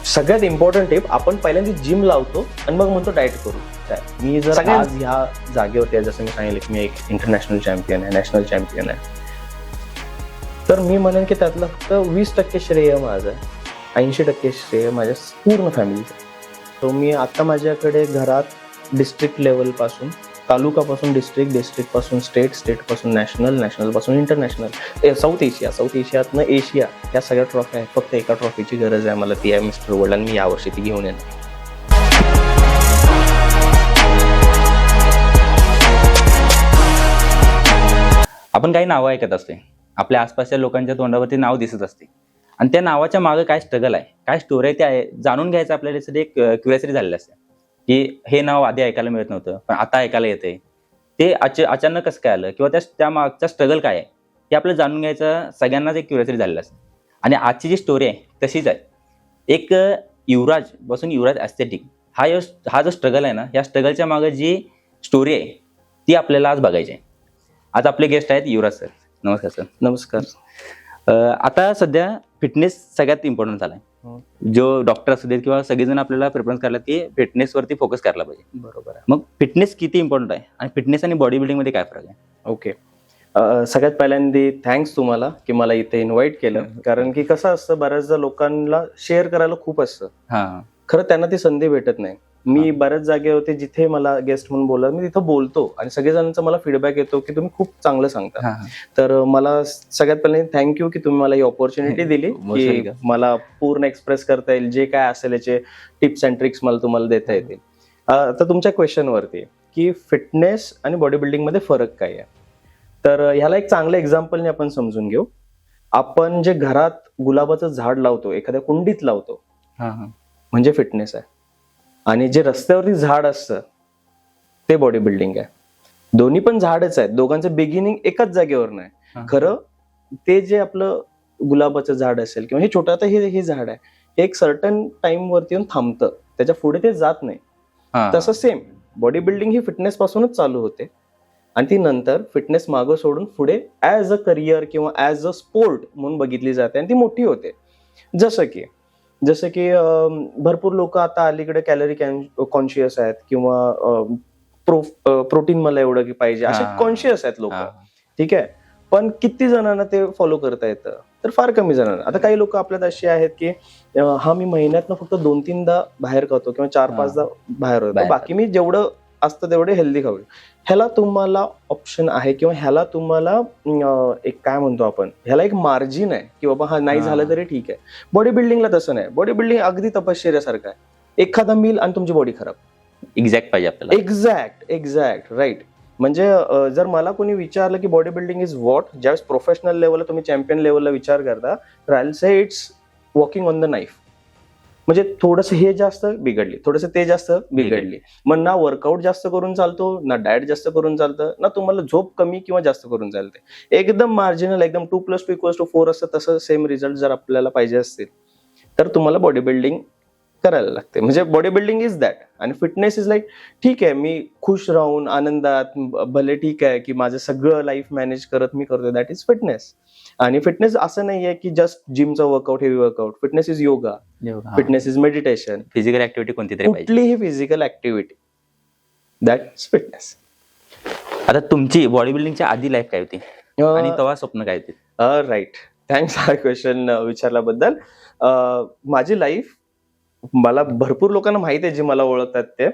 सगळ्यात important tip, आपण पहिल्यांदा जिम लावतो आणि मग म्हणतो डाएट करू. मी जर आज ह्या जागेवरती आहे, जसं मी सांगितलं की मी एक इंटरनॅशनल चॅम्पियन आहे, नॅशनल चॅम्पियन आहे, तर मी म्हणेन की त्यातलं फक्त 20% श्रेय माझं आहे, 80% श्रेय माझ्या पूर्ण फॅमिलीचं. तो मी आता माझ्याकडे घरात डिस्ट्रिक्ट लेवलपासून, तालुकापासून डिस्ट्रिक्ट, डिस्ट्रिक्टपासून स्टेट, स्टेटपासून नॅशनल, नॅशनलपासून इंटरनॅशनल, साऊथ एशियातनं एशिया, या सगळ्या ट्रॉफी आहेत. फक्त एका ट्रॉफीची गरज आहे मला, ती आहे मिस्टर वर्ल्ड, आणि मी यावर्षी ती घेऊन येणार. आपण काही नावं ऐकत असते, आपल्या आसपासच्या लोकांच्या तोंडावरती नाव दिसत असते, आणि त्या नावाच्या मागे काय स्ट्रगल आहे, काय स्टोरी आहे, ते आहे जाणून घ्यायचं आपल्याला. त्यासाठी एक क्युरिओसिटी झालेली असते की हे नाव आधी ऐकायला मिळत नव्हतं पण आता ऐकायला येते, ते अचानक कसं काय आलं, किंवा त्या मागचा स्ट्रगल काय आहे हे आपल्याला जाणून घ्यायचं सगळ्यांनाच एक क्युरिओसिटी झालेलं असते. आणि आजची जी स्टोरी आहे तशीच आहे. एक युवराज पासून युवराज ॲस्थेटिक हा जो स्ट्रगल आहे ना, या स्ट्रगलच्या मागे जी स्टोरी आहे ती आपल्याला आज बघायची आहे. आज आपले गेस्ट आहेत युवराज सर. नमस्कार सर. नमस्कार. आता सध्या फिटनेस सगळ्यात इम्पॉर्टंट झालाय. जो डॉक्टर असू देत किंवा सगळेजण आपल्याला प्रेफरन्स करायला की फिटनेसवरती फोकस करायला पाहिजे. बरोबर आहे. मग फिटनेस किती इम्पॉर्टंट आहे आणि फिटनेस आणि बॉडी बिल्डिंग मध्ये काय फरक आहे? ओके, सगळ्यात पहिल्यांदा थँक्स तुम्हाला की मला इथे इन्व्हाइट केलं. कारण की कसं असतं, बऱ्याचदा लोकांना शेअर करायला खूप असतं, खरं त्यांना ती संधी भेटत नाही. मी बऱ्याच जागेवरती जिथे मला गेस्ट म्हणून बोलला, मी तिथं बोलतो आणि सगळेजणांचा मला फीडबॅक येतो की तुम्ही खूप चांगलं सांगता. तर मला सगळ्यात पहिल्यांदा थँक्यू की तुम्ही मला ही ऑपॉर्च्युनिटी दिली की मला पूर्ण एक्सप्रेस करता येईल, जे काय असेल याचे टिप्स अँड ट्रिक्स मला तुम्हाला देता येतील. तर तुमच्या क्वेश्चनवरती की फिटनेस आणि बॉडी बिल्डिंग मध्ये फरक काय आहे, तर ह्याला एक चांगल्या एक्झाम्पलने आपण समजून घेऊ. आपण जे घरात गुलाबाचं झाड लावतो, एखाद्या कुंडीत लावतो, म्हणजे फिटनेस आहे. आणि जे रस्त्यावरती झाड असतं ते बॉडी बिल्डिंग आहे. दोन्ही पण झाडच आहेत, दोघांचं बिगिनिंग एकाच जागेवर नाही. खरं ते जे आपलं गुलाबाचं झाड असेल किंवा हे छोटं, आता हे झाड आहे, हे एक सर्टन टाइम वरती येऊन थांबतं, त्याच्या पुढे ते जात नाही. तसं सेम बॉडी बिल्डिंग ही फिटनेस पासूनच चालू होते आणि ती नंतर फिटनेस मागं सोडून पुढे ऍज अ करिअर किंवा ऍज अ स्पोर्ट म्हणून बघितली जाते आणि ती मोठी होते. जसं की भरपूर लोक आता अलीकडे कॅलरी कॉन्शियस आहेत किंवा प्रोटीन मला एवढं की पाहिजे असे कॉन्शियस आहेत लोक, ठीक आहे. पण किती जणांना ते फॉलो करता येतं, तर फार कमी जणांना. आता काही लोक आपल्यात असे आहेत की मी महिन्यातनं फक्त 2-3दा बाहेर खातो किंवा 4-5दा बाहेर होतो, बाकी मी जेवढं असतं तेवढे हेल्दी खाऊ. ह्याला तुम्हाला ऑप्शन आहे किंवा ह्याला तुम्हाला एक काय म्हणतो आपण, ह्याला एक मार्जिन आहे की बाबा हा नाही झालं तरी ठीक आहे. बॉडी बिल्डिंगला तसं नाही. बॉडी बिल्डिंग अगदी तपश्चर्यासारखं आहे. एखादा मील आणि तुमची बॉडी खराब. एक्झॅक्ट पाहिजे आपल्याला. Exact right. म्हणजे जर मला कोणी विचारलं की बॉडी बिल्डिंग इज व्हॉट, ज्यावेळेस प्रोफेशनल लेवलला तुम्ही चॅम्पियन लेवलला विचार करता, तर I will say it's walking on the knife. म्हणजे थोडंसं हे जास्त बिघडली, थोडंसं ते जास्त बिघडली. मग ना वर्कआउट जास्त करून चालतो, ना डाएट जास्त करून चालतं, ना तुम्हाला झोप कमी किंवा जास्त करून चालते. एकदम मार्जिनल, एकदम 2+2=4 असतं, तसं सेम रिझल्ट जर आपल्याला पाहिजे असतील तर तुम्हाला बॉडी बिल्डिंग करायला लागते. म्हणजे बॉडी बिल्डिंग इज दॅट. आणि फिटनेस इज लाईक, ठीक आहे मी खुश राहून आनंदात, भले ठीक आहे की माझं सगळं लाईफ मॅनेज करत मी करतोय, दॅट इज फिटनेस. आणि फिटनेस असं नाहीये की जस्ट जिमचा workout, heavy workout. Fitness is yoga, fitness is meditation, physical activity कोणती तरी पाहिजे, कुठलीही फिजिकल ऍक्टिव्हिटी, दॅट्स फिटनेस. आता तुमची बॉडी बिल्डिंगच्या आधी लाईफ काय होती आणि तेव्हा स्वप्न काय होती? राईट, थँक्स हा क्वेश्चन विचारल्याबद्दल. माझी लाईफ, मला भरपूर लोकांना माहिती आहे जे मला ओळखतात ते.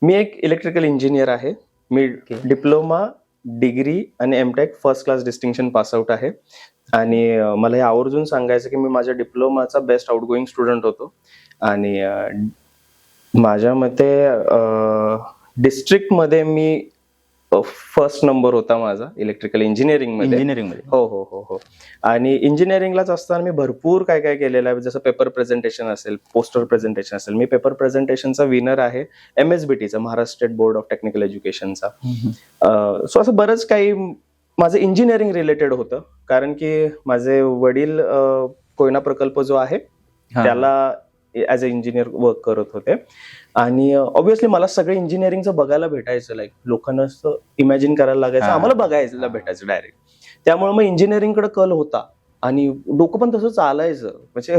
मी एक इलेक्ट्रिकल इंजिनियर आहे. मी डिप्लोमा, डिग्री आणि MTech first class distinction pass out आहे. आणि मला हे आवर्जून सांगायचं की मी माझ्या डिप्लोमाचा बेस्ट आउटगोईंग स्टुडंट होतो. आणि माझ्या मते डिस्ट्रिक्टमध्ये मी फर्स्ट नंबर होता माझा इलेक्ट्रिकल इंजिनिअरिंग मध्ये. हो. आणि इंजिनिअरिंगलाच असताना मी भरपूर काय काय केलेलं आहे. जसं पेपर प्रेझेंटेशन असेल, पोस्टर प्रेझेंटेशन असेल. मी पेपर प्रेझेंटेशनचा विनर आहे MSBTचा, Maharashtra state board of technical एज्युकेशनचा. सो असं बरंच काही माझं इंजिनिअरिंग रिलेटेड होतं. कारण की माझे वडील कोयना प्रकल्प जो आहे त्याला ऍज अ इंजिनियर वर्क करत होते. आणि ऑब्व्हियसली मला सगळं इंजिनिअरिंगचं बघायला भेटायचं, लाईक लोकांना असं इमॅजिन करायला लागायचं, आम्हाला बघायला भेटायचं डायरेक्ट. त्यामुळे मग इंजिनिअरिंगकडे कल होता आणि डोकं पण तसं चालायचं. म्हणजे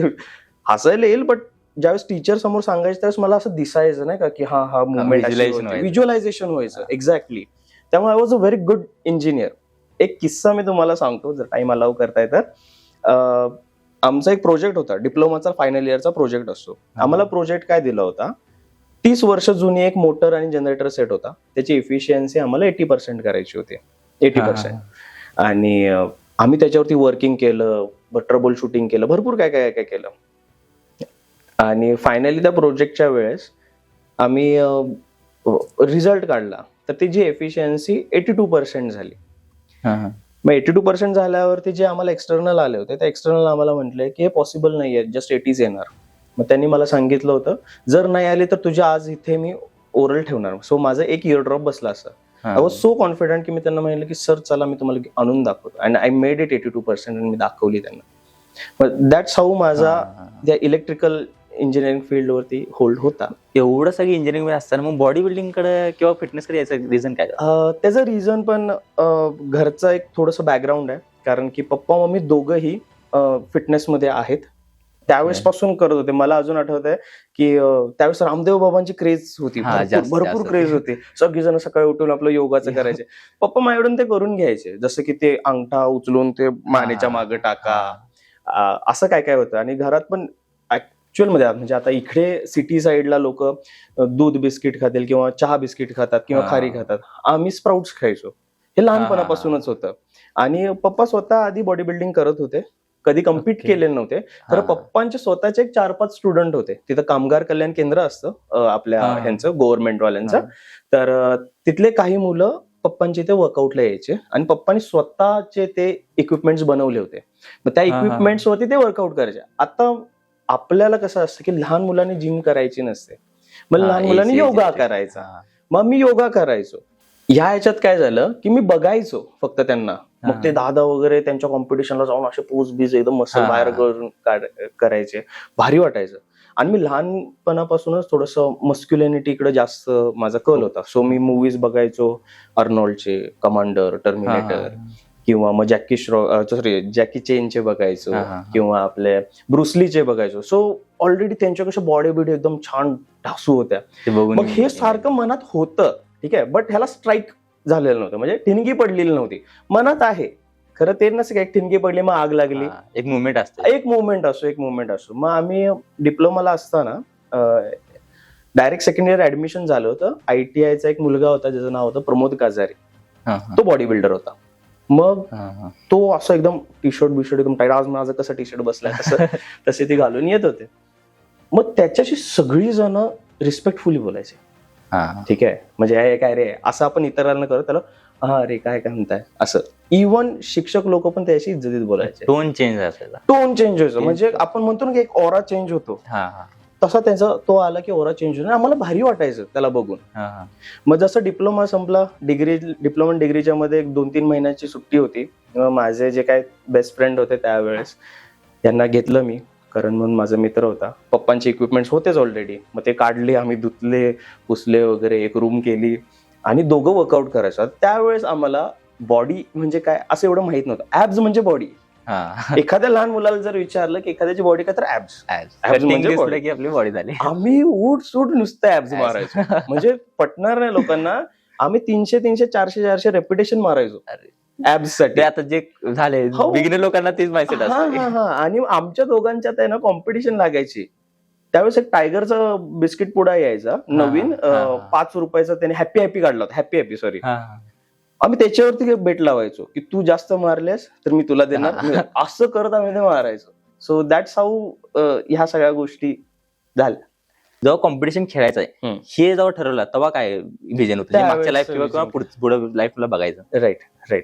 हसायला येईल, बट ज्यावेळेस टीचर समोर सांगायचं त्यावेळेस मला असं दिसायचं नाही का की हा मुवमेंट व्हिज्युअलायझेशन व्हायचं एक्झॅक्टली. त्यामुळे I was a very good engineer. एक किस्सा मी तुम्हाला सांगतो जर टाइम अलाव करताय तर. आमचा एक प्रोजेक्ट होता, डिप्लोमाचा फायनल इयरचा प्रोजेक्ट असतो. आम्हाला प्रोजेक्ट काय दिला होता, 30 वर्ष जुनी एक मोटर आणि जनरेटर सेट होता, त्याची इफिशियन्सी आम्हाला 80% करायची होती. 80%. आणि आम्ही त्याच्यावरती वर्किंग केलं, ट्रबल शूटिंग केलं, भरपूर काय काय काय केलं. आणि फायनली त्या प्रोजेक्टच्या वेळेस आम्ही रिझल्ट काढला तर त्याची एफिशियन्सी 82% झाली. मग 82% झाल्यावरती जे आम्हाला एक्सटर्नल आले होते त्या एक्सटर्नल आम्हाला म्हटले की हे पॉसिबल नाहीये, जस्ट 80s येणार. मग त्यांनी मला सांगितलं होतं जर नाही आली तर तुझ्या आज इथे मी ओरल ठेवणार. सो माझं एक इयर ड्रॉप बसला असं. आय वॉज सो कॉन्फिडंट की मी त्यांना म्हणलं की सर चला मी तुम्हाला आणून दाखवतो. अँड आय मेड इट 82% आणि मी दाखवली त्यांना. दॅट्स हाऊ माझा त्या इलेक्ट्रिकल इंजिनिअरिंग फील्ड वरती होल्ड होता. एवढं सगळं इंजिनिअरिंग असताना मग बॉडी बिल्डिंग कडे किंवा फिटनेस कडे याचं रिझन काय? त्याचं रिझन पण घरचं एक थोडंसं बॅकग्राऊंड आहे. कारण की पप्पा मम्मी दोघंही फिटनेसमध्ये आहेत. त्यावेळेस पासून करत होते. मला अजून आठवत आहे की त्यावेळेस रामदेव बाबांची क्रेज होती, भरपूर क्रेज होती. सगळेजण सकाळी उठून आपलं योगाचं करायचे. पप्पा माझ्याकडून ते करून घ्यायचे, जसं की ते अंगठा उचलून ते मानेच्या मागे टाका, असं काय काय होतं. आणि घरात पण ऍक्च्युअल मध्ये म्हणजे आता इकडे सिटी साईडला लोक दूध बिस्किट खातील किंवा चहा बिस्किट खातात किंवा खारी खातात. आम्ही स्प्राउट्स खायचो. हे लहानपणापासूनच होतं. आणि पप्पा स्वतः आधी बॉडी बिल्डिंग करत होते, कधी कम्पीट केलेले नव्हते. तर पप्पांचे स्वतःचे एक 4-5 स्टुडंट होते. तिथं कामगार कल्याण केंद्र असतं आपल्या ह्यांचं गव्हर्नमेंटवाल्यांचं. तर तिथले काही मुलं पप्पांचे इथे वर्कआउटला यायचे आणि पप्पांनी स्वतःचे ते इक्विपमेंट्स बनवले होते. मग त्या इक्विपमेंट्स वरती ते वर्कआउट करायचे. आता आपल्याला कसं असतं की लहान मुलांनी जिम करायची नसते, मग लहान मुलांनी योगा करायचा. मग मी योगा करायचो. ह्या ह्याच्यात काय झालं की मी बघायचो फक्त त्यांना. मग ते दादा वगैरे त्यांच्या कॉम्पिटिशनला जाऊन असे पोज बीज एकदम मसल बाहेर करून करायचे, भारी वाटायचं. आणि मी लहानपणापासूनच थोडस मस्क्युलिनिटी इकडे जास्त माझा कल होता. सो मी मूवीज बघायचो, अर्नोल्डचे, कमांडर, टर्मिनेटर, किंवा मग जॅकी चेनचे बघायचो, किंवा आपले ब्रुसलीचे बघायचो. सो ऑलरेडी त्यांच्या कशा बॉडी बिडी एकदम छान ढासू होत्या. मग हे सारखं मनात होतं, ठीक आहे, बट ह्याला स्ट्राईक झालेलं नव्हतं, म्हणजे ठिणगी पडलेली नव्हती. मनात आहे खरं, ते नसतं एक ठिणगी पडली मग आग लागली. एक मुवमेंट असते, एक मुवमेंट असतो. मग आम्ही डिप्लोमाला असताना डायरेक्ट सेकंड इयर ऍडमिशन झालं होतं. ITIचा एक मुलगा होता ज्याचं नाव होतं प्रमोद काजारी. तो बॉडी बिल्डर होता. मग तो असं एकदम टी शर्ट एकदम टाईट, आज माझं कसं टी शर्ट बसलाय तसं तसे ते घालून येत होते. मग त्याच्याशी सगळी जण रिस्पेक्टफुली बोलायचे. ठीक आहे, म्हणजे हे काय रे असं आपण इतरांना करत त्याला हा रे काय म्हणताय असं. इव्हन शिक्षक लोक पण त्याशी इज्जतीत बोलायचे. टोन चेंज असायचा, टोन चेंज व्हायचं. म्हणजे आपण म्हणतो ना की एक ऑरा चेंज होतो, तसा त्यांचा तो आला की ओरा चेंज होतो. आम्हाला भारी वाटायचं त्याला बघून. मग जसं डिप्लोमा संपला, डिप्लोमा डिग्रीच्या मध्ये 2-3 महिन्याची सुट्टी होती. माझे जे काय बेस्ट फ्रेंड होते त्यावेळेस त्यांना घेतलं मी, कारण म्हणून माझा मित्र होता. पप्पांचे इक्विपमेंट्स होतेच ऑलरेडी. मग ते काढले, आम्ही धुतले, पुसले वगैरे, एक रूम केली आणि दोघं वर्कआउट करायचं. त्यावेळेस आम्हाला बॉडी म्हणजे काय असं एवढं माहित नव्हतं. ऍब्स म्हणजे बॉडी. एखाद्या लहान मुलाला जर विचारलं की एखाद्याची बॉडी काय, तर ऍब्स म्हणजे आपली बॉडी झाली. आम्ही उठ सूट नुसतं ऍब्स मारायचो. म्हणजे पटणार नाही लोकांना, आम्ही 300, 400 रेपिटेशन मारायचो ऍब्स साठी. आता जे झाले बिगिनर लोकांना तेच माहिती असतं. आणि आमच्या दोघांच्यात आहे ना कॉम्पिटिशन लागायची. त्यावेळेस एक टायगरचा बिस्किट पुडा यायचा नवीन, 5 रुपयाचा. त्याने हॅपी काढला होता, हॅपी सॉरी. आम्ही त्याच्यावरती बेट लावायचो की तू जास्त मारलेस तर मी तुला देणार, असं करत आम्ही ते मारायचो. सो दॅट्स हाऊ ह्या सगळ्या गोष्टी झाल्या. जेव्हा कॉम्पिटिशन खेळायचं आहे हे जेव्हा ठरवलं तेव्हा काय व्हिजन होतं मागच्या लाईफ किंवा पुढे लाईफला बघायचं? राईट.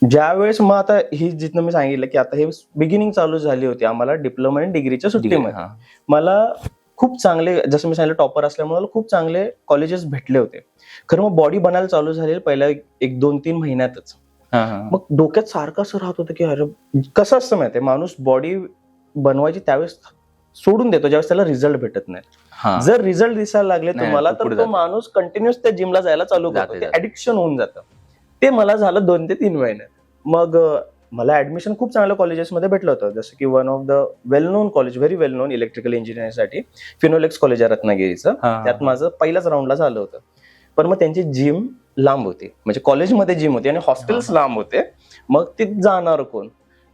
ज्यावेळेस मग आता ही जिथं मी सांगितलं की आता हे बिगिनिंग चालू झाली होती आम्हाला डिप्लोमा आणि डिग्रीच्या सुट्टीमध्ये. मला खूप चांगले, जसं मी सांगितलं टॉपर असल्यामुळे मला खूप चांगले कॉलेजेस भेटले होते. खरं मग बॉडी बनायला चालू झाली पहिल्या 1-2-3 महिन्यातच. मग डोक्यात सारखं असं राहत होतं की अरे कसं असतं माहितीये, माणूस बॉडी बनवायची त्यावेळेस सोडून देतो ज्यावेळेस त्याला रिझल्ट भेटत नाही. जर रिझल्ट दिसायला लागले तुम्हाला तर तो माणूस कंटिन्युअस त्या जिमला जायला चालू करतो, ते ऍडिक्शन होऊन जातं. ते मला झालं 2 ते 3 महिन्यात. मग मला ऍडमिशन खूप चांगल्या कॉलेजेसमध्ये भेटलं होतं, जसं की one of the well known college, very well known electrical इंजिनिअरिंगसाठी फिनोलेक्स कॉलेज आहे रत्नागिरीचं. त्यात माझं पहिल्याच राऊंडला झालं होतं. पण मग त्यांची जिम लांब होती, म्हणजे कॉलेजमध्ये जिम होती आणि हॉस्टेल्स लांब होते. मग ती जाणार कोण?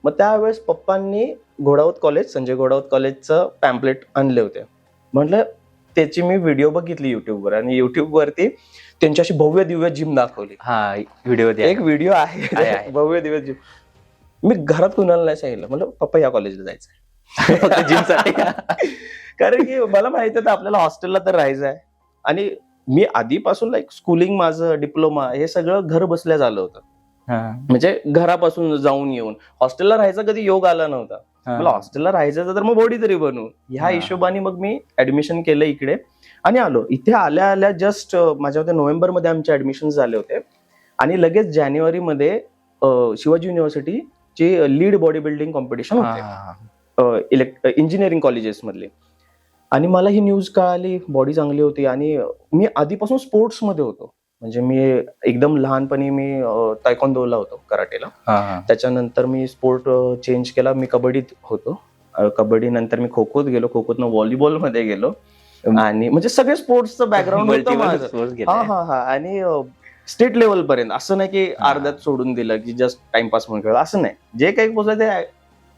मग त्यावेळेस पप्पांनी घोडावत कॉलेज, संजय घोडावत कॉलेजचं पॅम्पलेट आणले होते. म्हटलं त्याची मी व्हिडिओ बघितली युट्यूबवर, आणि युट्यूबवरती त्यांच्याशी भव्य दिव्य जिम दाखवली. व्हिडिओ एक व्हिडिओ आहे भव्य दिव्य जिम. मी घरात कुणाला नाही सांगितलं, म्हणलं पप्पा या कॉलेजला जायचंय जिमसाठी. कारण की मला माहिती होतं आपल्याला हॉस्टेलला तर राहायचं आहे, आणि मी आधीपासून लाईक स्कूलिंग, माझं डिप्लोमा हे सगळं घर बसल्या झालं होतं. म्हणजे घरापासून जाऊन येऊन हॉस्टेलला राहायचा कधी योग आला नव्हता. मला हॉस्टेलला राहायचं तर मग बॉडी तरी बनवू, ह्या हिशोबाने मग मी ऍडमिशन केलं इकडे आणि आलो. इथे आल्या आल्या जस्ट माझ्या मते नोव्हेंबरमध्ये आमचे ऍडमिशन झाले होते, आणि लगेच जानेवारीमध्ये शिवाजी युनिव्हर्सिटीची लीड बॉडी बिल्डिंग कॉम्पिटिशन होते इंजिनिअरिंग कॉलेजेस मधले. आणि मला ही न्यूज कळाली, बॉडी चांगली होती, आणि मी आधीपासून स्पोर्ट्स मध्ये होतो. म्हणजे मी एकदम लहानपणी मी तायक्वांदोला होतो, कराटेला. त्याच्यानंतर मी स्पोर्ट चेंज केला, मी कबड्डीत होतो. कबड्डी नंतर मी खो खोत गेलो, खो खोतनं व्हॉलीबॉल मध्ये गेलो, आणि म्हणजे सगळे स्पोर्ट्सचं बॅकग्राऊंड होतं माझं. आणि स्टेट लेवल पर्यंत. असं नाही की अर्ध्यात सोडून दिलं की जस्ट टाइमपास म्हणून खेळ, असं नाही. जे काही पोहोचलं ते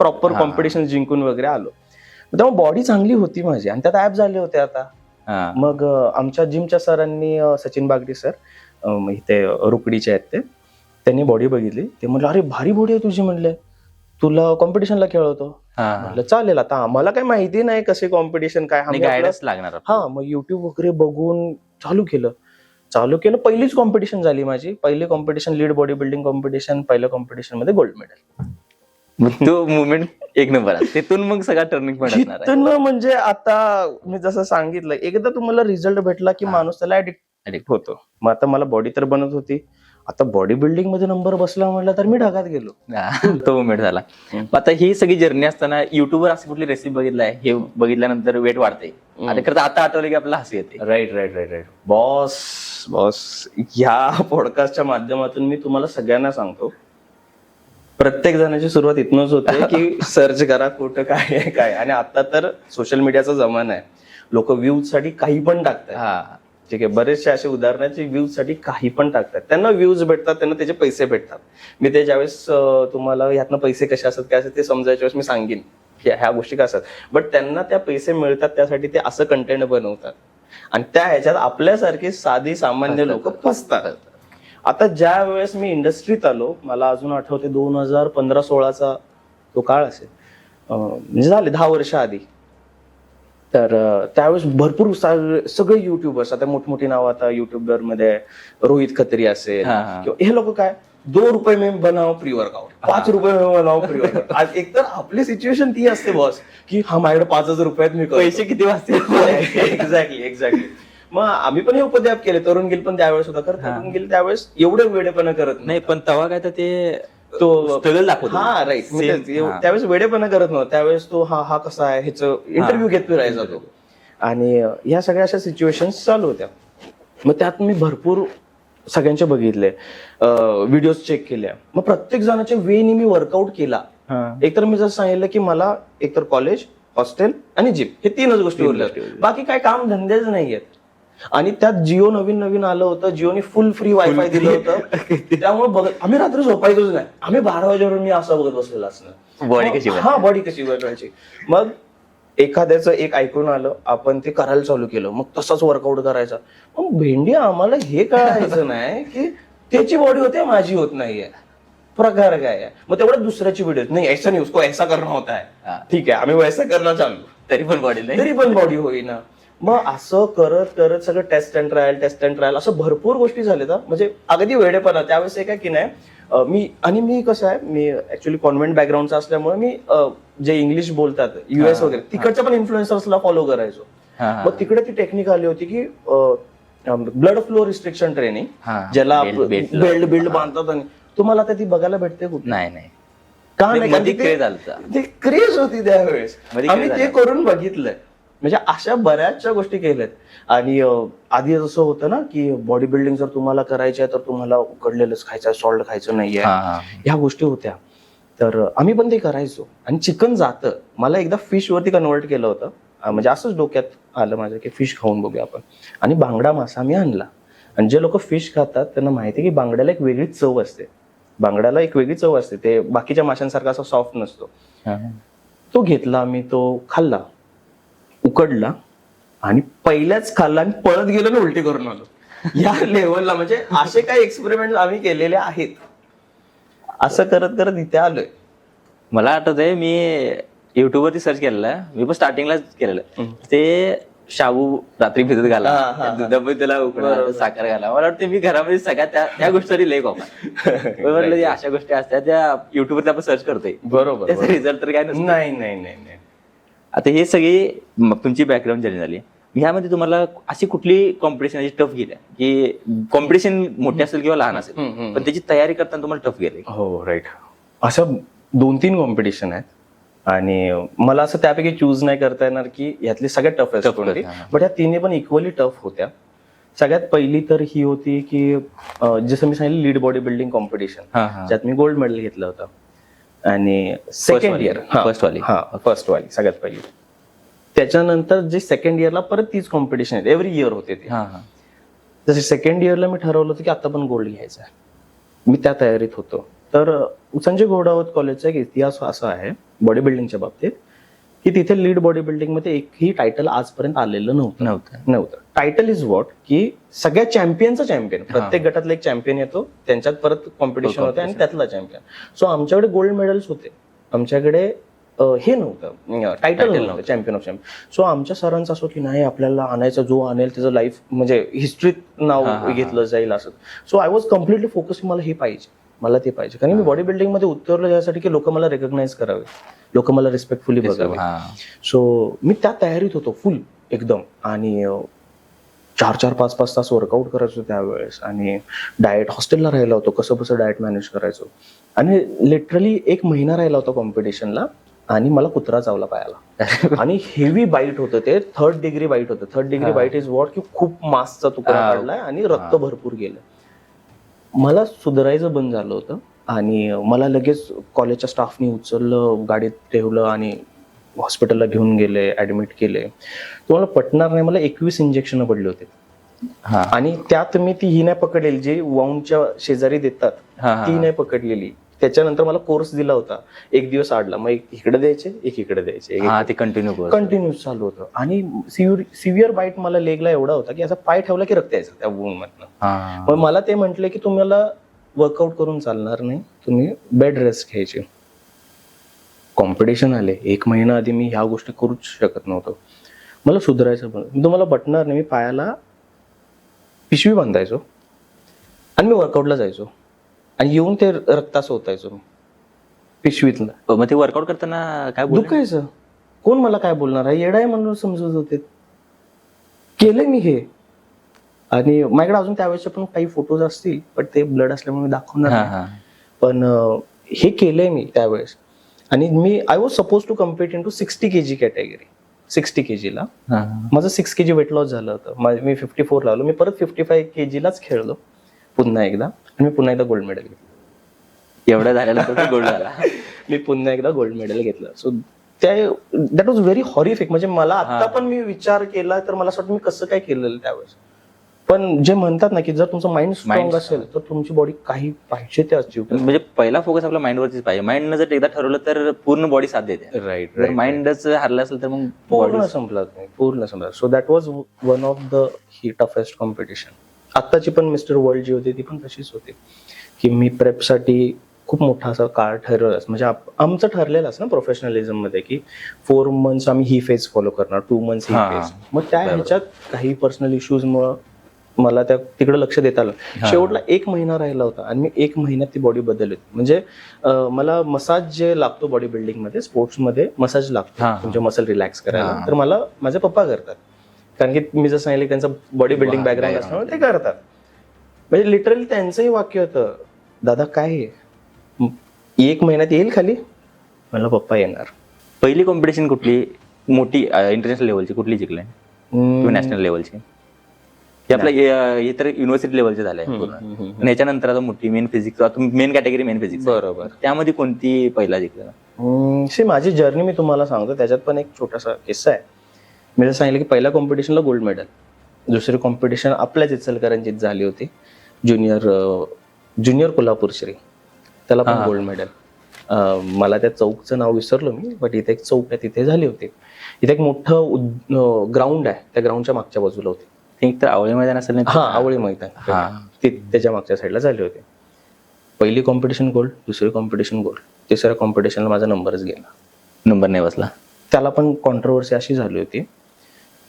प्रॉपर कॉम्पिटिशन जिंकून वगैरे आलो. तेव्हा बॉडी चांगली होती माझी, आणि त्यात ऍप झाले होते आता. मग आमच्या जिमच्या सरांनी, सचिन बागडी सर इथे रुकडीचे आहेत ते, त्यांनी बॉडी बघितली. ते म्हणलं अरे भारी बॉडी आहे तुझी, म्हणले तुला कॉम्पिटिशनला खेळवतो. म्हटलं चालेल. आता आम्हाला काही माहिती नाही कसे कॉम्पिटिशन काय लागणार. मग युट्यूब वगैरे बघून चालू केलं. पहिलीच कॉम्पिटिशन झाली माझी, पहिली competition lead body building competition. पहिल्या कॉम्पिटिशन मध्ये गोल्ड मेडल. तो मुवमेंट एक नंबर आहे. तिथून मग सगळा टर्निंग पॉइंट असणार. म्हणजे आता मी जसं सांगितलं, एकदा तुम्हाला रिझल्ट भेटला की माणूस त्याला ऍडिक्ट होतो. मग आता मला बॉडी तर बनत होती, आता बॉडी बिल्डिंग मध्ये नंबर बसला म्हटलं तर मी ढगात गेलो. तो मुवमेंट झाला. आता ही सगळी जर्नी असताना युट्यूबवर असं कुठली रेसिपी बघितलाय, हे बघितल्यानंतर वेट वाढते, आता आठवलं की आपल्याला हसू येते. राईट बॉस ह्या पॉडकास्टच्या माध्यमातून मी तुम्हाला सगळ्यांना सांगतो, प्रत्येक जणांची सुरुवात इथनच होते की सर्च करा कुठं काय आहे काय. आणि आता तर सोशल मीडियाचा जमाना आहे, लोक व्ह्यूज साठी काही पण टाकतात. ठीक आहे, बरेचसे असे उदाहरणाचे व्ह्यूज साठी काही पण टाकतात, त्यांना व्ह्यूज भेटतात, त्यांना त्याचे पैसे भेटतात. मी ते ज्यावेळेस तुम्हाला ह्यातनं पैसे कसे असतात काय असतात ते समजायच्या वेळेस मी सांगेन की ह्या गोष्टी काय असतात. बट त्यांना त्या पैसे मिळतात त्यासाठी ते असं कंटेंट बनवतात, आणि त्या ह्याच्यात आपल्यासारखे साधी सामान्य लोक फसतात. आता ज्या वेळेस मी इंडस्ट्रीत आलो, मला अजून आठवते 2015-16चा तो काळ असेल, म्हणजे झाले 10 वर्ष आधी. तर त्यावेळेस भरपूर सगळे युट्यूबर्स, आता मोठमोठी नावं आता युट्यूबर मध्ये रोहित खत्री असेल, किंवा हे लोक काय 2 रुपये में बनाव प्री वर्कआउट, 5 रुपये में बनाव प्री वर्कआउट. आज एकतर आपली सिच्युएशन ती असते बॉस की हा माझ्याकडे 5,000 रुपयात मी पैसे किती वाजतील. एक्झॅक्टली. मग आम्ही पण हे उपद्याप केले. तरुण गिल पण त्यावेळेस होता, तर तरुण गिल त्यावेळेस एवढे वेडेपणा करत नाही, पण तेव्हा काय तर ते तो स्ट्रगल दाखवतो. राईट. त्यावेळेस वेडेपणा करत नव्हता. त्यावेळेस तो हा कसा आहे ह्याचं इंटरव्ह्यू घेत फिरायचा तो. आणि ह्या सगळ्या अशा सिच्युएशन चालू होत्या. मग त्यात मी भरपूर सगळ्यांचे बघितले, व्हिडिओज चेक केल्या. मग प्रत्येक जणाच्या वेनी मी वर्कआउट केला. एकतर मी जसं सांगितलं की मला एकतर कॉलेज, हॉस्टेल आणि जिम हे 3च गोष्टी उरल्या, बाकी काय काम धंदेच नाहीयेत. आणि त्यात जिओ नवीन आलं होतं, जिओने फुल फ्री वायफाय दिलं होतं. त्यामुळे आम्ही रात्री झोपायचोच नाही, आम्ही 12 वाजेवर मी असं बघत बसलेला असणार बॉडी कशी बनवायची. मग एखाद्याचं एक ऐकून आलं, आपण ते करायला चालू केलं, मग तसाच वर्कआउट करायचा. मग भेंडी आम्हाला हे कळायचं नाही की त्याची बॉडी होते माझी होत नाहीये, प्रकार काय आहे. मग तेवढं दुसऱ्याची व्हिडिओ नाही, ऐसा नाही उसको ऐसा करना होता है, ठीक आहे आम्ही वैसा करणं चालू, तरी पण बॉडी होईना. मग असं करत करत सगळं टेस्ट अँड ट्रायल असं भरपूर गोष्टी झाल्या. म्हणजे अगदी वेडेपणा. त्यावेळेस काय की नाही, मी कसं आहे, मी ऍक्च्युली कॉन्व्हेंट बॅकग्राऊंडचा असल्यामुळे मी जे इंग्लिश बोलतात US वगैरे तिकडच्या पण इन्फ्लुएन्सर्सला फॉलो करायचो. मग तिकडे ती टेक्निक आली होती की ब्लड फ्लो रिस्ट्रिक्शन ट्रेनिंग, ज्याला बेल्ट बांधतात, आणि तुम्हाला आता ती बघायला भेटते कुठे? नाही. का नाही? ते क्रेज होती त्यावेळेस, आम्ही ते करून बघितलंय. म्हणजे अशा बऱ्याचशा गोष्टी केल्यात. आणि आधी जसं होतं ना की बॉडी बिल्डिंग जर तुम्हाला करायची आहे तर तुम्हाला उकडलेलंच खायचं, सॉल्ट खायचं नाहीये, ह्या गोष्टी होत्या. तर आम्ही पण ते करायचो आणि चिकन जातं. मला एकदा फिश वरती कन्वर्ट केलं होतं, म्हणजे असंच डोक्यात आलं माझ्या की फिश खाऊन बघूया आपण, आणि बांगडा मासा मी आणला. आणि जे लोक फिश खातात त्यांना माहिती आहे की बांगड्याला एक वेगळी चव असते, बांगड्याला एक वेगळी चव असते, ते बाकीच्या माशांसारखा असा सॉफ्ट नसतो. तो घेतला मी, तो खाल्ला, उकडला आणि पहिल्याच खाल्ला आणि पळत गेलो आणि उलटी करून आलो. या लेवलला म्हणजे असे काही एक्सपेरिमेंट आम्ही केलेले आहेत. असं करत करत इथे आलोय. मला आठवत आहे मी युट्यूबवरती सर्च केलेलं, मी पण स्टार्टिंगलाच केलेलं, ते शाबू रात्री भिजत घाला, दुधामध्ये त्याला उकडा, साखर घाला. मला वाटतं मी घरामध्ये सगळ्या त्या गोष्टी लेख होता. म्हटलं अशा गोष्टी असतात त्या युट्यूबवरती आपण सर्च करतोय, बरोबर, त्याचा रिझल्ट तर काय नसतं. नाही. आता हे सगळी तुमची बॅकग्राऊंड जर्नी झाली. ह्यामध्ये तुम्हाला अशी कुठली कॉम्पिटिशन टफ गेल्या की कॉम्पिटिशन मोठी असेल किंवा लहान असेल पण त्याची तयारी करताना तुम्हाला टफ गेले? हो, राईट. अशा 2-3 कॉम्पिटिशन आहेत आणि मला असं त्यापैकी चूज नाही करता येणार की यातली सगळ्यात टफेस्ट कोणती, बट या तिन्ही पण इक्वली टफ होत्या. सगळ्यात पहिली तर ही होती की जसं मी सांगितलं लीड बॉडी बिल्डिंग कॉम्पिटिशन, ज्यात मी गोल्ड मेडल घेतलं होतं. आणि सेकंड इयर फर्स्ट वाली सगळ्यात पहिली. त्याच्यानंतर जे सेकंड इयरला परत तीच कॉम्पिटिशन आहे, एव्हरी इयर होते ते. जसे सेकंड इयरला मी ठरवलं होतं की आता पण गोल्ड घ्यायचा आहे, मी त्या तयारीत होतो. तर संजय घोडावत कॉलेजचा एक इतिहास असा आहे बॉडी बिल्डिंगच्या बाबतीत की तिथे लीड बॉडी बिल्डिंग मध्ये एकही टायटल आजपर्यंत आलेलं नव्हतं. टायटल इज व्हॉट की सगळ्या चॅम्पियनचा चॅम्पियन, प्रत्येक गटातला एक चॅम्पियन येतो, त्यांच्यात परत कॉम्पिटिशन होते आणि त्यातला चॅम्पियन. सो आमच्याकडे गोल्ड मेडल्स होते, आमच्याकडे हे नव्हतं, टायटल नव्हतं चॅम्पियन ऑफ चॅम्पियन. सो आमच्या सरांचं असं की नाही आपल्याला आणायचं, जो आणेल त्याचं लाईफ म्हणजे हिस्ट्रीत नाव घेतलं जाईल असं. So I was completely focus, मला हे पाहिजे, मला ते पाहिजे. कारण मी बॉडी बिल्डिंग मध्ये उतरलो यासाठी की लोक मला रेकग्नाइज करावे, लोक मला रिस्पेक्टफुली बघावे. सो मी त्या तयारीत होतो फुल एकदम. आणि 4-5 तास वर्कआउट करायचो त्यावेळेस. आणि डाएट, हॉस्टेलला राहिला होतो, कसं डाएट मॅनेज करायचो. आणि लिटरली 1 महिना राहिला होता कॉम्पिटिशनला आणि मला कुत्रा चावला पायाला. आणि हेवी बाईट होतं ते, 3rd डिग्री बाईट होतं. 3rd degree bite is what की खूप मांसचा तुकडा पडलाय आणि रक्त भरपूर गेलं. मला सुधारायचं बंद झालं होतं आणि मला लगेच कॉलेजच्या स्टाफनी उचललं, गाडीत ठेवलं आणि हॉस्पिटलला घेऊन गेले, ऍडमिट केले. तुम्हाला पटणार नाही, मला 21 इंजेक्शन पडले होते. आणि त्यात मी ती ही नाही पकडलेली जी वाऊंडच्या शेजारी देतात, ती नाही पकडलेली. त्याच्यानंतर मला कोर्स दिला होता, 1 दिवस आडला, मग एक इकडे द्यायचे, एक इकडे द्यायचे, ते कंटिन्यू चालू होतं. आणि सिव्हिअर बाईट मला लेगला एवढा होता की असा पाय ठेवला की रक्त यायचं त्या वूंड मधनं. मग मला ते म्हटले की तुम्हाला वर्कआउट करून चालणार नाही, तुम्ही बेड रेस्ट घ्यायची. कॉम्पिटिशन आले, 1 महिना आधी मी ह्या गोष्टी करूच शकत नव्हतो. मला सुधारायचं पण, मी तुम्हाला पटणार नाही, मी पायाला पिशवी बांधायचो आणि मी वर्कआउटला जायचो आणि येऊन ते रक्ताचं होतायचो मी पिशवीतलं. मग ते वर्कआउट करताना काय दुखायचं, कोण मला काय बोलणार आहे, येडा आहे म्हणून समजत होते. केलंय मी हे. आणि माझ्याकडे अजून त्यावेळेचे पण काही फोटोज असतील, पण ते ब्लड असल्यामुळे मी दाखवणार नाही. पण हे केलंय मी त्यावेळेस. आणि मी I was suppose to compete into 60 kg category. 60 kg माझं 6 kg वेट लॉस झालं होतं. मी 54 लावलो, मी परत 55 kg खेळलो पुन्हा एकदा आणि मी पुन्हा एकदा गोल्ड मेडल घेतलं. एवढं झाल्यानंतर गोल्ड झाला. मी पुन्हा एकदा गोल्ड मेडल घेतलं. So that was very horrific. म्हणजे मला आता पण मी विचार केला तर मला असं वाटतं मी कसं काय केलेलं त्यावेळेस. पण जे म्हणतात ना की जर तुमचं माइंड स्ट्रॉंग असेल तर तुमची बॉडी काही पाहिजे ते अचीव करते. म्हणजे पहिला फोकस आपल्या माइंडवरतीच पाहिजे. माइंडनं जर एकदा ठरवलं तर पूर्ण बॉडी साथ देते. राईट. माइंडच हरलं असेल तर मग पूर्ण संपला. So that was one of the he toughest competition. आत्ताची पण मिस्टर वर्ल्ड जी होती ती पण तशीच होती की मी प्रेपसाठी खूप मोठा असा काळ ठरवलं. म्हणजे आमचं ठरलेलं असं ना प्रोफेशनलिझम मध्ये की 4 months आम्ही ही फेज फॉलो करणार, 2 months ही फेज. मग त्या ह्याच्यात काही पर्सनल इश्यूजमुळे मला त्या तिकडे लक्ष देता आलं. शेवटला 1 महिना राहिला होता आणि मी 1 महिन्यात ती बॉडी बदलली. म्हणजे मला मसाज जे लागतो बॉडी बिल्डिंग मध्ये, स्पोर्ट्स मध्ये मसाज लागतो तुमचे मसल रिलॅक्स करायला, तर मला माझे पप्पा करतात. कारण की मी जसं सांगितलं त्यांचं बॉडी बिल्डिंग बॅकग्राऊंड असल्यामुळे ते करतात. म्हणजे लिटरली त्यांचंही वाक्य होतं, दादा काय आहे 1 महिन्यात येईल खाली? मला पप्पा येणार. पहिली कॉम्पिटिशन कुठली मोठी इंटरनॅशनल लेवलची कुठली जिंकलाय किंवा नॅशनल लेवलची? हे आपलं इतर युनिव्हर्सिटी लेवलचे झाले पूर्ण. आणि याच्यानंतर आता मोठी main physics, main category main physics. बरोबर. त्यामध्ये कोणती पहिला जिंकला? माझी जर्नी मी तुम्हाला सांगतो, त्याच्यात पण एक छोटासा किस्सा आहे. मी जर सांगितलं की पहिल्या कॉम्पिटिशनला गोल्ड मेडल, दुसरी कॉम्पिटिशन आपल्याच इचलकरंजीत झाली होती, ज्युनियर कोल्हापूर श्री, त्याला पण गोल्ड मेडल. मला त्या चौकचं नाव विसरलो मी, बट इथे एक चौक आहे तिथे झाली होती. इथे एक मोठं ग्राउंड आहे, त्या ग्राउंडच्या मागच्या बाजूला होती. एक तर आवळी मैदान असेल ना? हा, आवळी मैदान, त्याच्या मागच्या साईडला झाली होती. पहिली कॉम्पिटिशन गोल्ड, दुसरी कॉम्पिटिशन गोल्ड, तिसऱ्या कॉम्पिटिशनला माझा नंबरच गेला, नंबर नाही बसला. त्याला पण कॉन्ट्रोवर्सी अशी झाली होती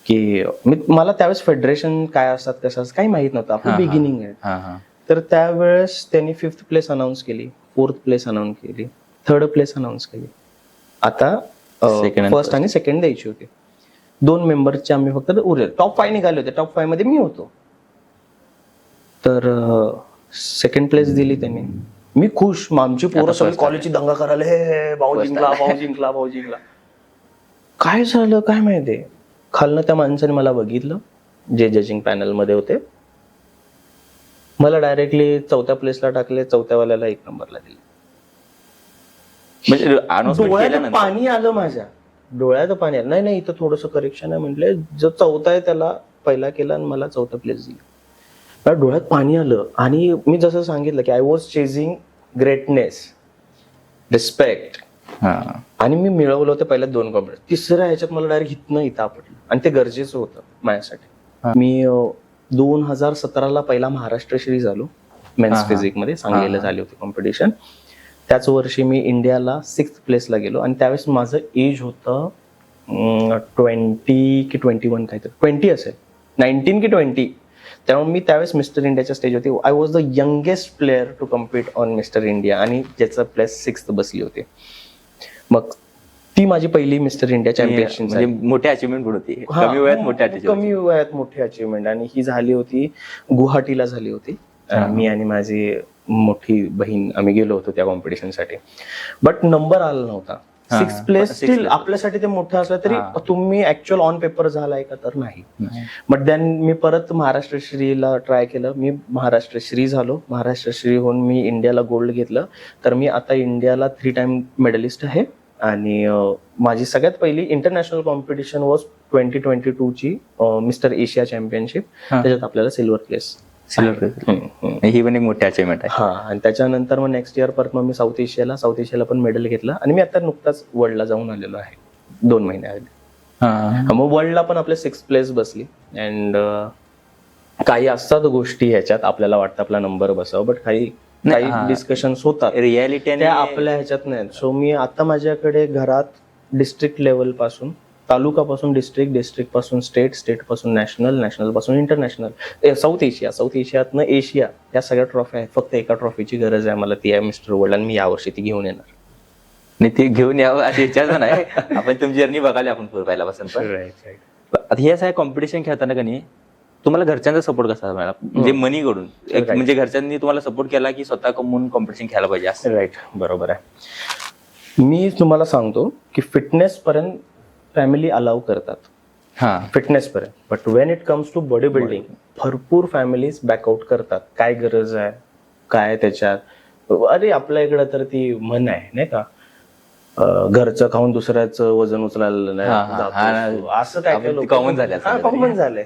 की मला त्यावेळेस फेडरेशन काय असतात कसं असतं काही माहित नव्हतं, आपलं बिगिनिंग आहे. तर त्यावेळेस त्यांनी 5th प्लेस अनाऊन्स केली, 4th प्लेस अनाऊन्स केली, 3rd प्लेस अनाऊन्स केली. आता फर्स्ट आणि सेकंड द्यायची होती. 2 मेंबरचे आम्ही फक्त उरले, टॉप 5 निघाले होते, टॉप 5 मध्ये मी होतो. तर सेकंड प्लेस दिली त्यांनी, मी खुश. आमची पोरं सगळी कॉलेजची दंगा करायला, हे भाऊ जिंकला, भाऊ जिंकला, भाऊ जिंकला. काय झालं काय माहिती, खालनं त्या माणसाने मला बघितलं, जे जजिंग पॅनल मध्ये होते, मला डायरेक्टली 4थ्या प्लेसला टाकले, 4थ्या वाल्याला 1 नंबरला दिले. डोळ्यात पाणी आलं, माझ्या डोळ्यात पाणी आलं. नाही इथं थोडंसं करेक्शन आहे म्हटले, जो 4था आहे त्याला पहिला केला आणि मला 4th प्लेस दिली. मला डोळ्यात पाणी आलं. आणि मी जसं सांगितलं की आय वॉज चेझिंग ग्रेटनेस, रिस्पेक्ट, आणि मी मिळवलं होतं पहिल्या 2 कॉम्पिटिशन. तिसऱ्या ह्याच्यात मला डायरेक्ट इथं आपटलं, आणि ते गरजेचं होतं माझ्यासाठी. मी 2017ला पहिला महाराष्ट्र श्री झालो मेन्स फिजिक मध्ये, सांगलीला झाली होती कॉम्पिटिशन. त्याच वर्षी मी इंडियाला 6th प्लेसला गेलो, आणि त्यावेळेस माझं एज होतं 20 की 21 काहीतरी, 20 असेल, 19 की 20. त्यामुळे मी त्यावेळेस मिस्टर इंडियाच्या स्टेज होती. I was the youngest player to compete on mister India, आणि ज्याचं प्लेस 6th बसली होती. मग ती माझी पहिली मिस्टर इंडिया चॅम्पियनशिप, मोठी अचिव्हमेंट होती. कमी वयात मोठी अचिव्हमेंट. आणि ही झाली होती गुवाहाटीला झाली होती. मी आणि माझी मोठी बहीण आम्ही गेलो होतो त्या कॉम्पिटिशनसाठी, बट नंबर आला नव्हता. 6th प्लेस स्टील आपल्यासाठी ते मोठं असलं तरी तुम्ही ऍक्च्युअल ऑन पेपर झालाय का, तर नाही. बट देन मी परत महाराष्ट्र श्रीला ट्राय केलं, मी महाराष्ट्र श्री झालो. महाराष्ट्र श्री होऊन मी इंडियाला गोल्ड घेतलं. तर मी आता इंडियाला 3 टाइम मेडलिस्ट आहे. आणि माझी सगळ्यात पहिली इंटरनॅशनल कॉम्पिटिशन वॉज 2022 ची मिस्टर एशिया चॅम्पियनशिप. त्याच्यात आपल्याला सिल्वर प्लेस. ही पण एक मोठी अचिव्हमेंट आहे. आणि त्याच्यानंतर मग नेक्स्ट इयर परत मग मी साऊथ एशियाला पण मेडल घेतलं. आणि मी आता नुकताच वर्ल्डला जाऊन आलेलो आहे 2 महिन्याआधी. मग वर्ल्डला पण आपल्या 6th प्लेस बसली. अँड काही असतात गोष्टी ह्याच्यात, आपल्याला वाटतं आपला नंबर बसावं, बट काही डिस्कशन्स होतात, रियालिटी त्या आपल्या ह्याच्यात नाही. सो मी आता माझ्याकडे घरात डिस्ट्रिक्ट लेवल पासून, तालुकापासून डिस्ट्रिक्ट पासून स्टेट पासून नॅशनल पासून इंटरनॅशनल, साऊथ एशियातनं एशिया, या सगळ्या ट्रॉफी आहेत. फक्त एका ट्रॉफीची गरज आहे मला, ती आहे मिस्टर वर्ल्ड. आणि मी यावर्षी ती घेऊन येणार. नाही, ते घेऊन यावं अशी इच्छा नाही. आपण तुमची जर्नी बघायला आपण पहिल्यापासून. आता हे असं कॉम्पिटिशन खेळताना का नाही, तुम्हाला घरच्यांचा सपोर्ट कसा मिळाला, म्हणजे मनी कडून, म्हणजे घरच्यांनी तुम्हाला सपोर्ट केला की स्वतः कमवून कॉम्पिटिशन खेळायला पाहिजे असं? राईट, बरोबर आहे. मी तुम्हाला सांगतो की फिटनेस पर्यंत फॅमिली अलाव करतात, फिटनेस पर्यंत. But when it comes to body building, भरपूर फॅमिलीज बॅकआउट करतात. काय गरज आहे काय त्याच्यात, अरे आपल्या इकडं तर ती म्हण आहे नाही का, घरचं खाऊन दुसऱ्याचं वजन उचलायला नाही, असं काय कॉमन झालंय.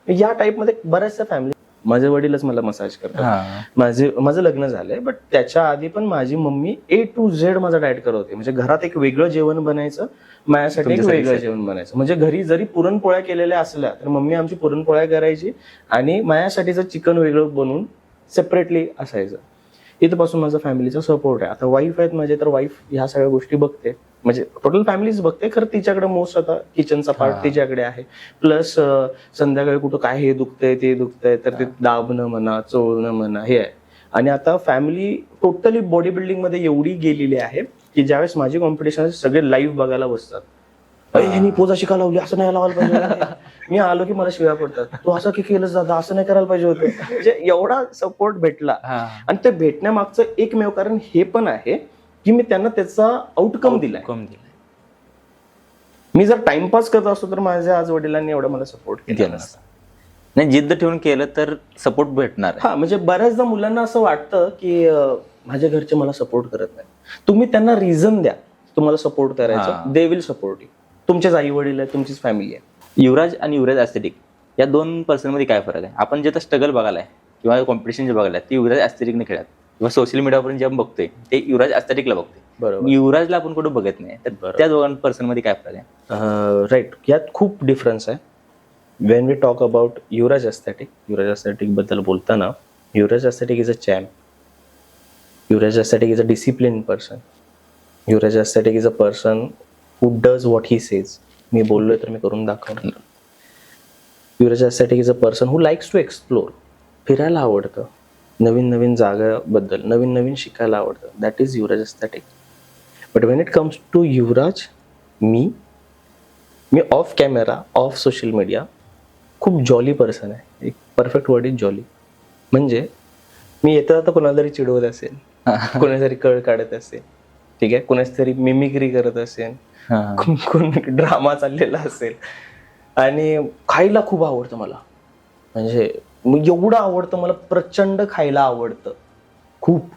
या टाईप मध्ये बऱ्याचशा फॅमिली, माझे वडीलच मला मसाज करतात. माझं लग्न झालंय, बट त्याच्या आधी पण माझी मम्मी A to Z माझा डाएट करत होती. म्हणजे घरात एक वेगळं जेवण बनायचं, माझ्यासाठी एक वेगळं जेवण बनायचं. म्हणजे घरी जरी पुरणपोळ्या केलेल्या असल्या तर मम्मी आमची पुरणपोळ्या करायची, आणि माझ्यासाठीचं चिकन वेगळं बनवून सेपरेटली असायचं. इथपासून माझा फॅमिलीचा सपोर्ट आहे. आता वाईफ आहेत माझे, तर वाईफ ह्या सगळ्या गोष्टी बघते, म्हणजे टोटल फॅमिलीच बघते. खरं तिच्याकडे मोस्ट आता किचनचा पार्ट तिच्याकडे आहे. प्लस संध्याकाळी कुठं काय हे दुखतंय ते दुखतंय, तर ते दाबणं म्हणा, चोळणं म्हणा, हे आहे. आणि आता फॅमिली टोटली बॉडी बिल्डिंग मध्ये एवढी गेलेली आहे की ज्यावेळेस माझी कॉम्पिटिशन सगळे लाईव्ह बघायला बसतात. ह्यांनी पोज अशी का लावली, असं नाही लावायला पाहिजे. मी आलो की मला शिव्या पडतात, तू असं की केलं जातं, असं नाही करायला पाहिजे होतं. म्हणजे एवढा सपोर्ट भेटला. आणि ते भेटण्यामागचं एकमेव कारण हे पण आहे की मी त्यांना त्याचा आउटकम दिलाय. मी जर टाइमपास करत असतो तर माझ्या आज वडिलांनी एवढा मला सपोर्ट केला नसता. नाही, जिद्द ठेवून केलं तर सपोर्ट भेटणार आहे. हा, म्हणजे बऱ्याचदा मुलांना असं वाटतं की माझ्या घरचे मला सपोर्ट करत नाही. तुम्ही त्यांना रिझन द्या तुम्हाला सपोर्ट करायचं, दे विल सपोर्ट यू. तुमचेच आई वडील आहे, तुमचीच फॅमिली आहे. युवराज आणि युवराज ॲस्थेटिक या 2 पर्सनमध्ये काय फरक आहे? आपण जे स्ट्रगल बघायला आहे किंवा कॉम्पिटिशन जे बघायला आहे ते युवराज ॲस्थेटिकने खेळत किंवा सोशल मीडियावरून जे बघतोय ते युवराज ॲस्थेटिकला बघतोय. बरोबर. युवराजला आपण कुठं बघत नाही. तर त्या 2 पर्सनमध्ये काय फरक आहे? राईट, यात खूप डिफरन्स आहे. When we talk about Yuvraj Aesthetic बद्दल बोलताना, Yuvraj Aesthetic is a champ. Yuvraj Aesthetic is a discipline person. Yuvraj Aesthetic is a person who does what he says. मी बोललोय तर मी करून दाखवणार. Yuvraj Aesthetic is a person who likes to explore. फिरायला आवडतं, नवीन नवीन जागाबद्दल नवीन नवीन शिकायला आवडतं. That is Yuvraj Aesthetic. But when it comes to Yuvraj, मी off camera, of social media खूप जॉली पर्सन आहे. एक परफेक्ट वर्ड इज जॉली. म्हणजे मी येतं आता कोणाला तरी चिडवत असेल, कोणाला तरी कळ काढत असेल, ठीक आहे, कोणाच तरी मिमिक्री करत असेल, कोण ड्रामा चाललेला असेल, आणि खायला खूप आवडतं मला. म्हणजे एवढं आवडतं मला, प्रचंड खायला आवडतं खूप.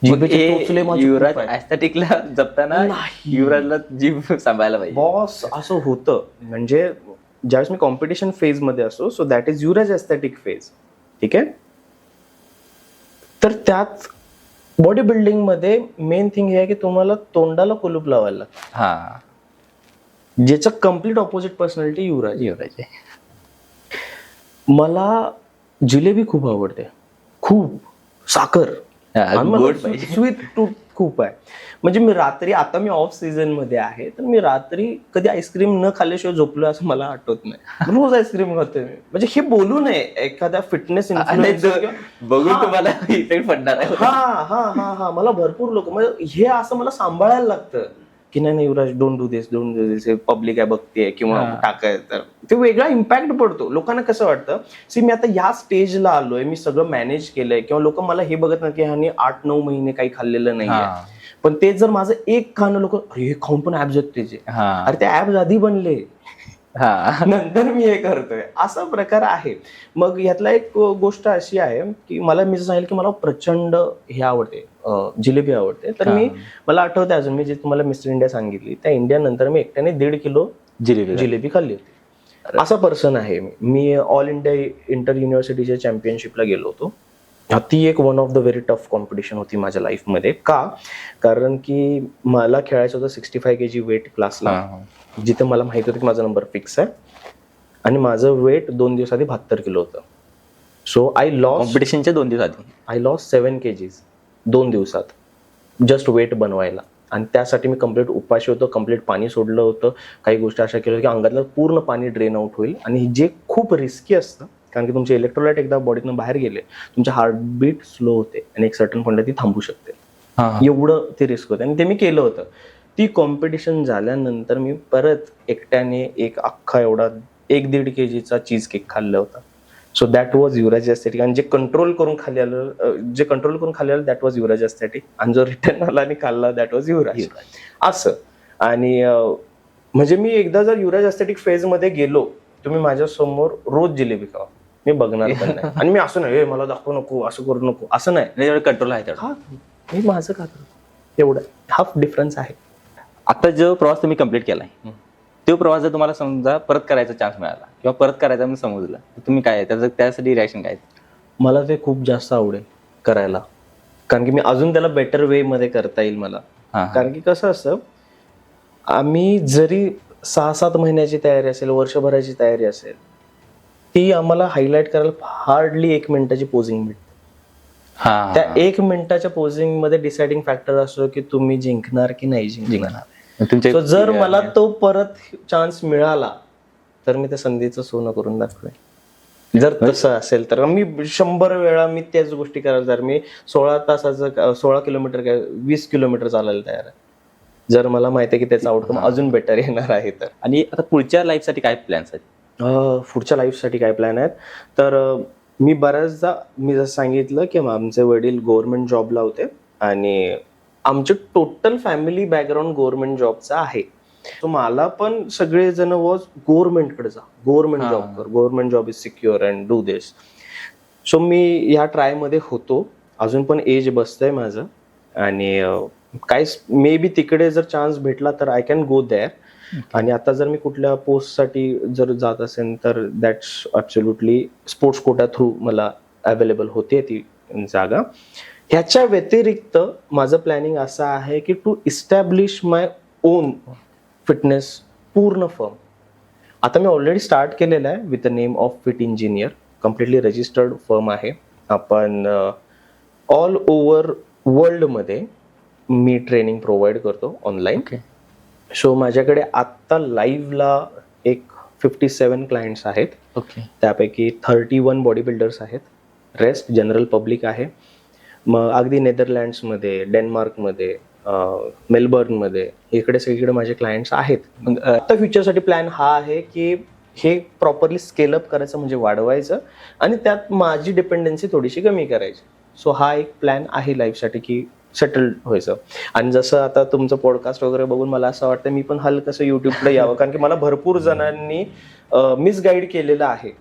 युवराज ॲस्थेटिकला जपताना युवराजला जीभ सांभाळायला पाहिजे. बॉस असं होतं. म्हणजे ज्यावेळेस मी कॉम्पिटिशन फेज मध्ये असो, so that is Yuvraj aesthetic phase, ठीक आहे. तर त्यात बॉडी बिल्डिंग मध्ये मेन थिंग हे आहे की तुम्हाला तोंडाला कुलूप लावायला लागतं. ज्याचं कम्प्लीट ऑपोजिट पर्सनॅलिटी युवराज आहे. मला जिलेबी खूप आवडते, खूप साखर, स्वीट टूथ खूप आहे. म्हणजे मी रात्री, आता मी ऑफ सीझन मध्ये आहे, तर मी रात्री कधी आईस्क्रीम न खाल्ल्याशिवाय झोपलोय असं मला आठवत नाही. रोज आईस्क्रीम खातोय मी. म्हणजे हे बोलू नये एखाद्या फिटनेस बघून तुम्हाला इफेक्ट पडणार आहे. हा, मला भरपूर लोक, म्हणजे हे असं मला सांभाळायला लागतं की नाही युवराज, डोंट डू दिस, पब्लिक आहे बघते किंवा टाकाय, तर ते वेगळा इम्पॅक्ट पडतो. लोकांना कसं वाटतं, मी आता या स्टेजला आलोय, मी सगळं मॅनेज केलंय, किंवा लोक मला हे बघत नाही की ह्यानी 8-9 महिने काही खाल्लेलं नाहीये, पण ते जर माझं एक खाणं, लोक हे खाऊन पण ऍब्स आहेत त्याचे, अरे ते ऍब्स आधी बनले, नंतर मी हे करतोय, असा प्रकार आहे. मग यातला एक गोष्ट अशी आहे की मी जर सांगितलं की मला प्रचंड हे आवडते, जिलेबी आवडते, तर मला आठवते अजून, मी जे तुम्हाला मिस्टर इंडिया सांगितली, त्या इंडिया नंतर मी एकट्याने 1.5 किलो जिलेबी खाल्ली होती. असा पर्सन आहे मी. ऑल इंडिया इंटर युनिव्हर्सिटीच्या चॅम्पियनशिपला गेलो होतो. ती एक one of the very tough competition होती माझ्या लाईफमध्ये. का? कारण की मला खेळायचं होतं 65 kg वेट क्लासला, जिथे मला माहित होतं की माझा नंबर फिक्स आहे, आणि माझं वेट 2 दिवस आधी 72 किलो होतं. सो आय लॉस, कॉम्पिटिशनच्या 2 दिवस आधी आय लॉस 7 kgs 2 दिवसात, जस्ट वेट बनवायला. आणि त्यासाठी मी कम्प्लीट उपाशी होतो, कम्प्लीट पाणी सोडलं होतं, काही गोष्टी अशा केल्या की अंगातलं पूर्ण पाणी ड्रेन आउट होईल, आणि जे खूप रिस्की असतं, कारण की तुमचे इलेक्ट्रोलाइट एकदा बॉडीतून बाहेर गेले, तुमचे हार्टबीट स्लो होते आणि एक सर्टन पॉईंटला ती थांबू शकते. एवढं ते रिस्क होतं, आणि ते मी केलं होतं. ती कॉम्पिटिशन झाल्यानंतर मी परत एकट्याने एक अख्खा एवढा 1-1.5 kgचा चीज केक खाल्ला होता. So that was Yuvraj aesthetic. आणि जे कंट्रोल करून खाली आलं दॅट वॉज युवराज ॲस्थेटिक, आणि जो रिटर्न आला आणि खाल्ला दॅट वॉज युवराज. असं. आणि म्हणजे मी एकदा जर युवराज ॲस्थेटिक फेज मध्ये गेलो, तुम्ही माझ्या समोर रोज जिलेबी खावा, मी बघणार पण नाही. आणि मी असं नाही, मला दाखवू नको, असं करू नको, असं नाही. कंट्रोल आहे मी माझं खातो, एवढं हाफ डिफरन्स आहे. आता जो प्रवास तुम्ही कम्प्लीट केलाय, तो प्रवास जर तुम्हाला समजा परत करायचा चान्स मिळाला किंवा परत करायचा मी समजलं, तर तुम्ही काय त्यासाठी रिॲक्शन काय? मला ते खूप जास्त आवडेल करायला, कारण की मी अजून त्याला बेटर वे मध्ये करता येईल मला. कारण की कसं असतं, आम्ही जरी 6-7 महिन्याची तयारी असेल, वर्षभराची तयारी असेल, ती आम्हाला हायलाइट करायला हार्डली 1 मिनिटाची पोझिंग मिळते. त्या 1 मिनिटाच्या पोझिंग मध्ये डिसाइडिंग फॅक्टर असतो की तुम्ही जिंकणार की नाही जिंकणार. जर मला तो परत चान्स मिळाला तर मी त्या संधीचं सोनं करून दाखवेन. जर तसं असेल तर मी 100 वेळा मी त्याच गोष्टी करायला तयार. मी 16 तासाचं 16 किलोमीटर 20 किलोमीटर चालायला तयार आहे, जर मला माहिती आहे की त्याचा आउटकम अजून बेटर येणार आहे तर. आणि आता पुढच्या लाईफसाठी काय प्लॅन्स आहेत? पुढच्या लाईफसाठी काय प्लॅन आहेत तर मी बऱ्याचदा, मी जसं सांगितलं की आमचे वडील गव्हर्नमेंट जॉबला होते, आणि आमचे टोटल फॅमिली बॅकग्राऊंड गव्हर्नमेंट जॉबचा आहे. सो मला पण सगळेजण वॉज गव्हर्नमेंटकडे जा, गव्हर्नमेंट जॉब कर, government job is secure and do this. So मी ह्या ट्रायमध्ये होतो, अजून पण एज बसतंय माझं आणि काय मे बी तिकडे जर चान्स भेटला तर आय कॅन गो देअर. आणि आता जर मी कुठल्या पोस्टसाठी जर जात असेल तर that's absolutely sports quota through मला अवेलेबल होते ती जागा. ह्याच्या व्यतिरिक्त माझं प्लॅनिंग असं आहे की to establish my own fitness पूर्ण फर्म. आता मी ऑलरेडी स्टार्ट केलेलं आहे with the name of fit engineer. Completely registered firm आहे. आपण ऑल ओव्हर वर्ल्डमध्ये मी ट्रेनिंग प्रोव्हाइड करतो ऑनलाईन. सो माझ्याकडे आत्ता लाईव्हला एक 57 क्लायंट्स आहेत. त्यापैकी 31 बॉडी बिल्डर्स आहेत, रेस्ट जनरल पब्लिक आहे. मग अगदी नेदरलँड्समध्ये, डेन्मार्कमध्ये, मेलबर्नमध्ये इकडे सगळीकडे माझे क्लायंट्स आहेत. आता फ्युचरसाठी प्लॅन हा आहे की हे प्रॉपरली स्केलअप करायचं, म्हणजे वाढवायचं आणि त्यात माझी डिपेंडन्सी थोडीशी कमी करायची. सो हा एक प्लॅन आहे लाईफसाठी की सेटल्ड व्हायचं. आणि जसं आता तुमचं पॉडकास्ट वगैरे बघून मला असं वाटतं मी पण हलकसं युट्यूबकडे यावं, कारण की मला भरपूर जणांनी मिसगाईड केलेलं आहे.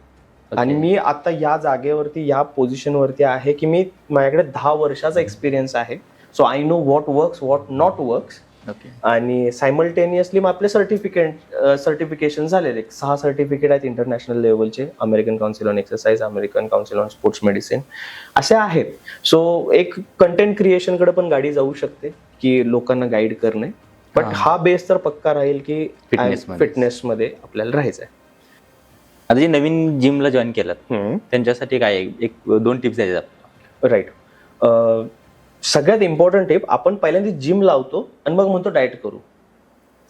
आणि मी आता या जागेवरती, या पोझिशनवरती आहे की माझ्याकडे 10 वर्षाचा एक्सपिरियन्स आहे. So I know what works, what not works. आणि सायमल्टेनियसली मग आपले सर्टिफिकेशन झालेले 6 सर्टिफिकेट आहेत इंटरनॅशनल लेवलचे. American council on exercise, American council on sports medicine असे आहेत. सो एक कंटेंट क्रिएशनकडे पण गाडी जाऊ शकते की लोकांना गाईड करणे. बट हा बेस तर पक्का राहील की फिटनेसमध्ये आपल्याला राहायचं आहे. आता जे नवीन जिमला जॉईन केलं त्यांच्यासाठी काय 1-2 टिप्स द्यायच्या? राईट. सगळ्यात इम्पॉर्टंट टिप, आपण पहिल्यांदा जिम लावतो आणि मग म्हणतो डाएट करू.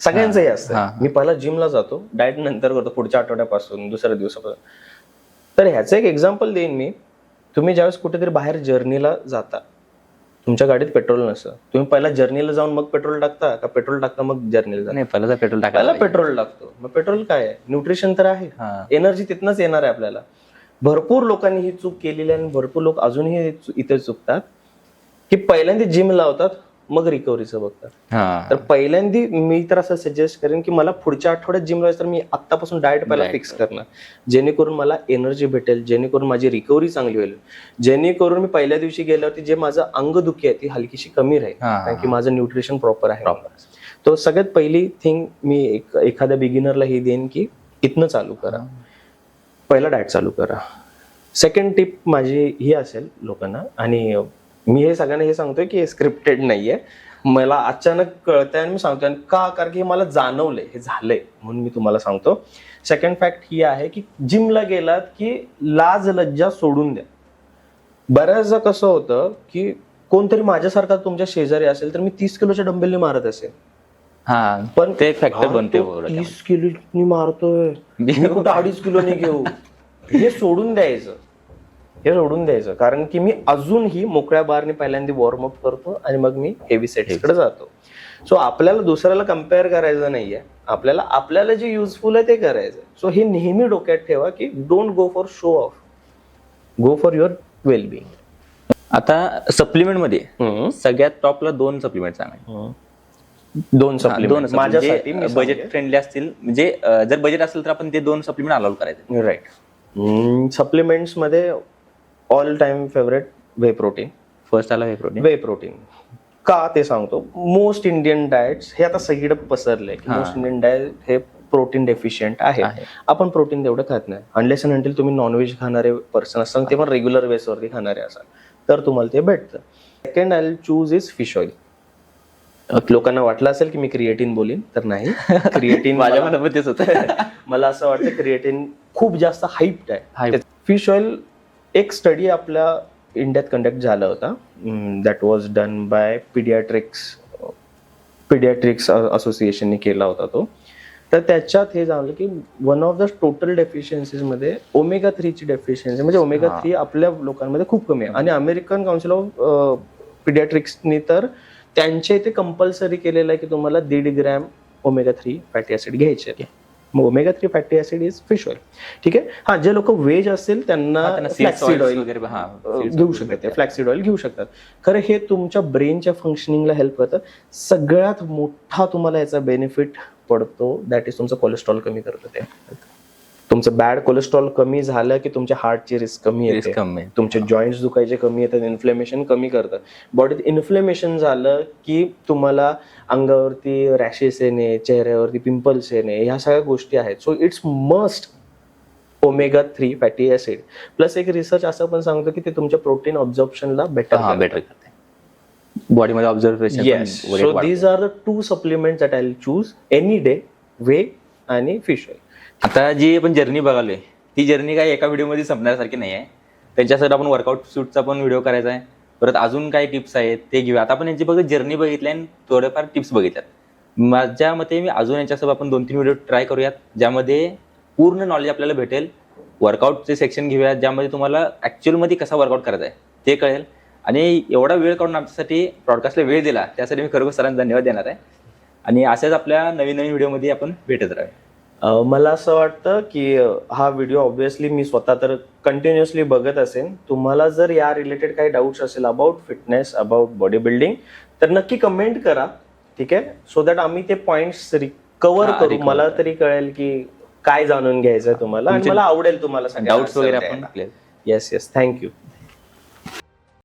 सगळ्यांचं हे असतं. मी पहिला जिमला जातो, डाएट नंतर करतो पुढच्या आठवड्यापासून, दुसऱ्या दिवसापासून. तर ह्याचं एक एक्झाम्पल देईन मी. तुम्ही ज्यावेळेस कुठेतरी बाहेर जर्नीला जाता, तुमच्या गाडीत पेट्रोल नसतं, तुम्ही पहिला जर्नीला जाऊन मग पेट्रोल टाकता का पेट्रोल टाकता मग जर्नीला नाही, पहिला पेट्रोल टाकायला पेट्रोल टाकतो. मग पेट्रोल काय आहे? न्यूट्रिशन तर आहे, एनर्जी तिथनंच येणार आहे आपल्याला. भरपूर लोकांनी ही चूक केलेली आहे आणि भरपूर लोक अजूनही इथे चुकतात की पहिल्यांदा जिम लावतात मग रिकव्हरीचं बघतात. तर पहिल्यांदा मी तर असं सजेस्ट करेन की मला पुढच्या आठवड्यात जिम लावायचं तर मी आत्तापासून डाएट पहिला फिक्स करणार, जेणेकरून मला एनर्जी भेटेल, जेणेकरून माझी रिकव्हरी चांगली होईल, जेणेकरून मी पहिल्या दिवशी गेल्यावरती जे माझं अंगदुखी आहे ती हलकीशी कमी राहील, कारण की माझं न्यूट्रिशन प्रॉपर आहे. तो सगळ्यात पहिली थिंग मी एखाद्या बिगिनरला ही देईन की इथनं चालू करा, पहिला डाएट चालू करा. सेकंड टिप माझी ही असेल लोकांना, आणि मी हे सगळ्यांना हे सांगतोय की हे स्क्रिप्टेड नाहीये, मला अचानक कळतंय आणि मी सांगतोय का, कारण की हे मला जाणवलंय, हे झालंय म्हणून मी तुम्हाला सांगतो. सेकंड फॅक्ट ही आहे की जिमला गेलात की लाज लज्जा सोडून द्या. बऱ्याचदा कसं होतं की कोणतरी माझ्यासारखा तुमच्या शेजारी असेल तर मी 30 किलोच्या डंबेलने मारत असेल, पण ते फॅक्टर बनते. 30 किलोनी मारतोय, मी कुठं 2.5 किलोने घेऊ. हे सोडून द्यायचं, हे सोडून द्यायचं, कारण की मी अजूनही मोकळ्या बारने पहिल्यांदा वॉर्मअप करतो आणि मग मी हेवी सेट्सकडे जातो. सो आपल्याला दुसऱ्याला कम्पेअर करायचं नाहीये, आपल्याला जे युजफुल आहे ते करायचं. सो हे नेहमी डोक्यात ठेवा की don't go for show off, go for your wellbeing. आता सप्लिमेंट मध्ये सगळ्यात टॉपला 2 सप्लिमेंट सांगा. 2 सप्लिमेंट माझ्यासाठी बजेट फ्रेंडली असतील, म्हणजे जर बजेट असेल तर आपण ते 2 सप्लिमेंट अलाउड करायचे. राईट. सप्लिमेंट्स मध्ये ऑल टाइम फेवरेट वे प्रोटीन. फर्स्ट आला वे प्रोटीन का ते सांगतो. मोस्ट इंडियन डाएट्स हे आता सगळीकडे पसरले की मोस्ट इंडियन डाएट हे प्रोटीन डेफिशियंट आहे. आपण प्रोटीन तेवढं खात नाही, अनलेस अँड अंटिल तुम्ही नॉनव्हेज खाणारे पर्सन असाल, ते पण रेग्युलर बेसवरती खाणारे असाल तर तुम्हाला ते भेटतं. Second I will choose is fish oil. लोकांना वाटलं असेल की मी क्रिएटिन बोलीन, तर नाही. क्रिएटिन माझ्या मनात तेच होतं. मला असं वाटतं क्रिएटिन खूप जास्त हाईप्ड आहे. फिश ऑइल एक स्टडी आपल्या इंडियात कंडक्ट झाला होता, दॅट वॉज डन बाय पिडियाट्रिक्स असोसिएशनने केला होता तो. तर त्याच्यात हे झालं की one of the total deficiencies मध्ये ओमेगा 3 ची डेफिशियन्सी, म्हणजे ओमेगा 3 आपल्या लोकांमध्ये खूप कमी आहे. आणि अमेरिकन काउन्सिल ऑफ पिडियाट्रिक्सनी तर त्यांच्या इथे कंपल्सरी केलेलं आहे की तुम्हाला 1.5 ग्रॅम ओमेगा 3 फॅटी ऍसिड घ्यायचे. Omega 3 fatty acid is fish oil. ठीक आहे. हा, जे लोक व्हेज असतील त्यांना फ्लॅक्सीड ऑइल घेऊ शकतात, फ्लॅक्सीड ऑइल घेऊ शकतात. खरं हे तुमच्या ब्रेनच्या फंक्शनिंगला हेल्प करतं. सगळ्यात मोठा तुम्हाला याचा बेनिफिट पडतो, दॅट इज तुमचं कोलेस्ट्रॉल कमी करतं. ते तुमचं बॅड कोलेस्ट्रॉल कमी झालं की तुमच्या हार्टची रिस्क कमी येते, तुमचे जॉईंट्स दुखायचे कमी येतात, इन्फ्लेमेशन कमी करतं. बॉडीत इन्फ्लेमेशन झालं की तुम्हाला अंगावरती रॅशेस येणे, चेहऱ्यावरती पिंपल्स येणे, ह्या सगळ्या गोष्टी आहेत. So it's must omega 3 fatty acid. Plus एक रिसर्च असं पण सांगतो की ते तुमच्या प्रोटीन ऑब्झर्वेशनला बेटर करते, बॉडीमध्ये observation. Yes. So these are the 2 supplements that I will choose any day, whey आणि फिश ऑइल. आता जी आपण जर्नी बघालोय ती जर्नी काय एका व्हिडिओमध्ये संपण्यासारखी नाही आहे. त्यांच्यासाठी आपण वर्कआउट शूटचा पण व्हिडिओ करायचा आहे. परत अजून काही टिप्स आहेत ते घेऊया. आता आपण यांची फक्त जर्नी बघितली आणि थोड्याफार टिप्स बघितल्यात. माझ्या मते मी अजून यांच्यासोबत आपण 2-3 व्हिडिओ ट्राय करूयात, ज्यामध्ये पूर्ण नॉलेज आपल्याला भेटेल. वर्कआउटचे सेक्शन घेऊयात, ज्यामध्ये तुम्हाला ऍक्च्युअलमध्ये कसा वर्कआउट करायचा आहे ते कळेल. आणि एवढा वेळ काढून आमच्यासाठी ब्रॉडकास्टला वेळ दिला त्यासाठी मी खरोखर सरांना धन्यवाद देणार आहे. आणि अशाच आपल्या नवीन नवीन व्हिडिओमध्ये आपण भेटत राहूया. मला असं वाटतं की हा व्हिडिओ ऑब्व्हियसली मी स्वतः तर कंटिन्युअसली बघत असेन. तुम्हाला जर या रिलेटेड काही डाऊट्स असेल about fitness, about body building, तर नक्की कमेंट करा. ठीक आहे. सो दॅट आम्ही ते पॉइंट्स रिकव्हर करू. मला तरी कळेल की काय जाणून घ्यायचं तुम्हाला, आणि मला आवडेल तुम्हाला डाऊट्स वगैरे आपण. Yes yes, thank you.